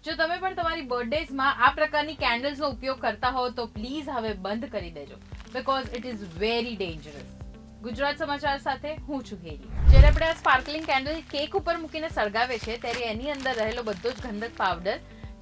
જો તમે પણ તમારી બર્થડેઝમાં આ પ્રકારની કેન્ડલ્સનો ઉપયોગ કરતા હો તો પ્લીઝ હવે બંધ કરી દેજો, because it is very dangerous. Gujarat સમાચાર સાથે હું છું હેરી. જ્યારે આપણે આ સ્પાર્કલિંગ કેન્ડલ કેક ઉપર મૂકીને સળગાવે છે ત્યારે એની અંદર રહેલો બધો જ ગંધક પાવડર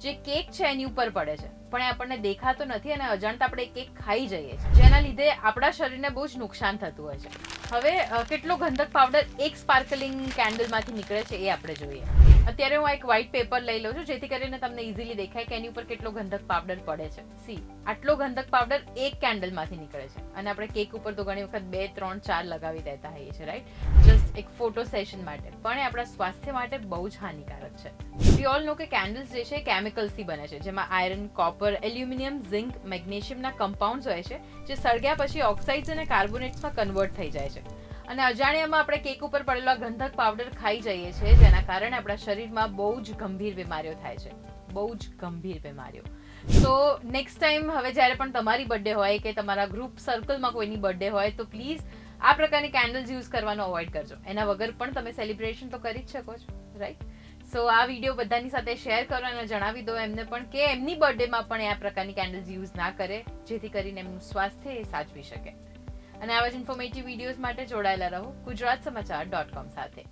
જે કેક છે એની ઉપર પડે છે, પણ એ આપણને દેખાતો નથી અને અજાણતા આપણે કેક ખાઈ જઈએ છીએ, જેના લીધે આપણા શરીરને બહુ જ નુકસાન થતું હોય છે. હવે કેટલો ગંધક પાવડર એક સ્પાર્કલિંગ કેન્ડલમાંથી નીકળે છે એ આપણે જોઈએ. અત્યારે હું એક વ્હાઇટ પેપર લઈ લઉં છું જેથી કરીને તમને ઇઝીલી દેખાય કે એની ઉપર કેટલો ગંધક પાવડર પડે છે. સી, આટલો ગંધક પાવડર એક કેન્ડલમાંથી નીકળે છે અને આપણે કેક ઉપર તો ઘણી વખત 2, 3, 4 લગાવી દેતા હોઈએ છીએ, રાઈટ? જસ્ટ એક ફોટો સેશન માટે, પણ એ આપણા સ્વાસ્થ્ય માટે બહુ જ હાનિકારક છે. વી ઓલ નો કે કેન્ડલ્સ જે છે કેમિકલ્સથી બને છે, જેમાં આયરન, કોપર, એલ્યુમિનિયમ, ઝિંક, મેગ્નેશિયમના કમ્પાઉન્ડ્સ હોય છે જે સળગ્યા પછી ઓક્સાઇડ્સ અને કાર્બોનેટ્સમાં કન્વર્ટ થઈ જાય છે અને અજાણ્યામાં આપણે કેક ઉપર પડેલો ગંધક પાવડર ખાઈ જઈએ છીએ, જેના કારણે આપણા શરીરમાં બહુ જ ગંભીર બીમારીઓ થાય છે, બહુ જ ગંભીર બીમારીઓ. સો નેક્સ્ટ ટાઈમ હવે જ્યારે પણ તમારી બર્થડે હોય કે તમારા ગ્રુપ સર્કલમાં કોઈની બર્થડે હોય તો પ્લીઝ આ પ્રકારની કેન્ડલ્સ યુઝ કરવાનો અવોઇડ કરજો. એના વગર પણ તમે સેલિબ્રેશન તો કરી જ શકો છો, રાઈટ? સો આ વિડીયો બધાની સાથે શેર કરો અને જણાવી દો એમને પણ કે એમની બર્થડેમાં પણ આ પ્રકારની કેન્ડલ્સ યુઝ ના કરે, જેથી કરીને એમનું સ્વાસ્થ્ય એ સાચવી શકે. અને આવા જ ઇન્ફોર્મેટિવ વિડીયોઝ માટે જોડાયેલા રહો ગુજરાત સમાચાર .com સાથે.